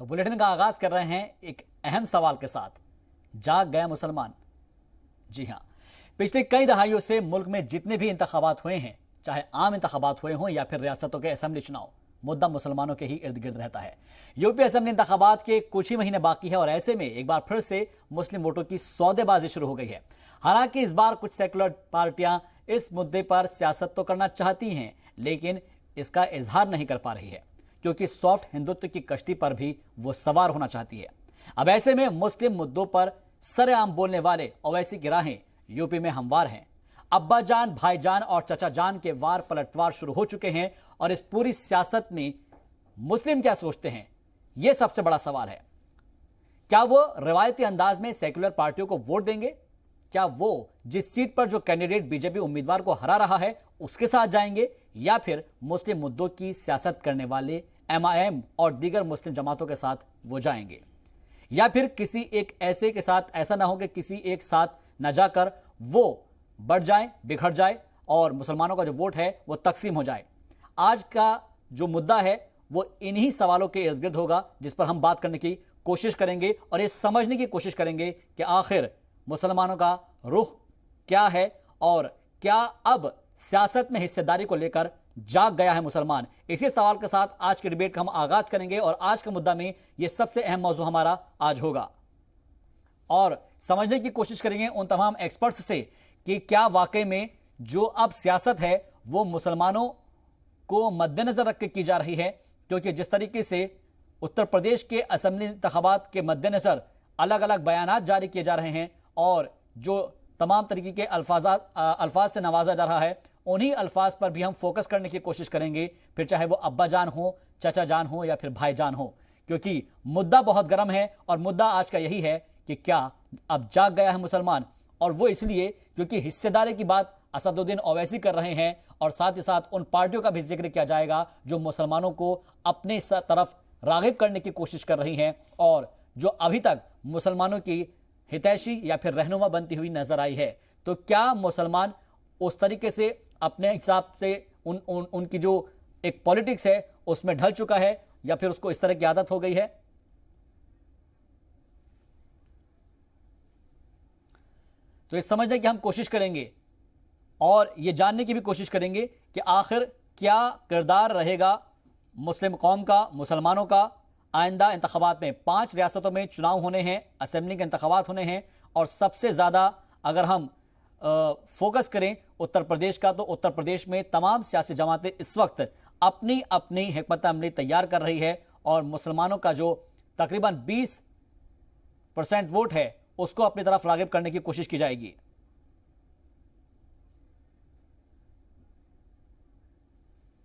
Bulletin का आगाज कर रहे हैं एक अहम सवाल के साथ। जाग गया मुसलमान। जी हां, पिछले कई दहाइयों से मुल्क में जितने भी इंतखाबात हुए हैं, चाहे आम इंतखाबात हुए हों या फिर रियासतों के असेंबली चुनाव, मुद्दा मुसलमानों के ही इर्द गिर्द रहता है। यूपी असेंबली इंतखाबात के कुछ ही महीने बाकी है और ऐसे में एक बार फिर से मुस्लिम वोटों की सौदेबाजी शुरू हो गई है। हालांकि इस बार कुछ सेकुलर पार्टियां इस मुद्दे पर सियासत तो करना चाहती हैं, लेकिन इसका इजहार नहीं कर पा रही है, क्योंकि सॉफ्ट हिंदुत्व की कश्ती पर भी वो सवार होना चाहती है। अब ऐसे में मुस्लिम मुद्दों पर सरेआम बोलने वाले ओवैसी की राहें यूपी में हमवार हैं। अब्बा जान, भाईजान और चचा जान के वार पलटवार शुरू हो चुके हैं और इस पूरी सियासत में मुस्लिम क्या सोचते हैं, यह सबसे बड़ा सवाल है। क्या वो रिवायती अंदाज में सेकुलर पार्टियों को वोट देंगे? क्या वो जिस सीट पर जो कैंडिडेट बीजेपी उम्मीदवार को हरा रहा है उसके साथ जाएंगे, या फिर मुस्लिम मुद्दों की सियासत करने वाले एमआईएम और दीगर मुस्लिम जमातों के साथ वो जाएंगे, या फिर किसी एक ऐसे के साथ ऐसा ना हो कि किसी एक साथ न जाकर वो बढ़ जाए, बिखर जाए और मुसलमानों का जो वोट है वो तकसीम हो जाए। आज का जो मुद्दा है वो इन्हीं सवालों के इर्द गिर्द होगा, जिस पर हम बात करने की कोशिश करेंगे और ये समझने की कोशिश करेंगे कि आखिर मुसलमानों का रुख क्या है और क्या अब सियासत में हिस्सेदारी को लेकर जाग गया है मुसलमान। इसी सवाल के साथ आज के डिबेट का हम आगाज करेंगे और आज के मुद्दा में यह सबसे अहम मौजू हमारा आज होगा और समझने की कोशिश करेंगे उन तमाम एक्सपर्ट्स से कि क्या वाकई में जो अब सियासत है वो मुसलमानों को मद्देनजर रख के की जा रही है, क्योंकि जिस तरीके से उत्तर प्रदेश के असेंबली इंतखाबात के मद्देनजर अलग अलग बयानात जारी किए जा रहे हैं और जो तमाम तरीके के अल्फाज से नवाजा जा रहा है, उन्हीं अल्फाज पर भी हम फोकस करने की कोशिश करेंगे, फिर चाहे वो अब्बा जान हो, चचा जान हो या फिर भाई जान हो, क्योंकि मुद्दा बहुत गर्म है और मुद्दा आज का यही है कि क्या अब जाग गया है मुसलमान। और वो इसलिए क्योंकि हिस्सेदारी की बात असदुद्दीन ओवैसी कर रहे हैं और साथ ही साथ उन पार्टियों का भी जिक्र किया जाएगा जो मुसलमानों को अपने तरफ रागिब करने की कोशिश कर रही हैं और जो अभी तक मुसलमानों की हितैषी या फिर रहनुमा बनती हुई नजर आई है। तो क्या मुसलमान उस तरीके से अपने हिसाब से उनकी जो एक पॉलिटिक्स है उसमें ढल चुका है या फिर उसको इस तरह की आदत हो गई है? तो ये समझने की हम कोशिश करेंगे और ये जानने की भी कोशिश करेंगे कि आखिर क्या किरदार रहेगा मुस्लिम कौम का, मुसलमानों का। आइंदा इंतखाबात में 5 रियासतों में चुनाव होने हैं, असेंबली के इंतखाबात होने हैं और सबसे ज़्यादा अगर हम फोकस करें उत्तर प्रदेश का, तो उत्तर प्रदेश में तमाम सियासी जमातें इस वक्त अपनी अपनी हिकमत अमली तैयार कर रही है और मुसलमानों का जो तकरीबन 20% वोट है उसको अपनी तरफ रागिब करने की कोशिश की जाएगी।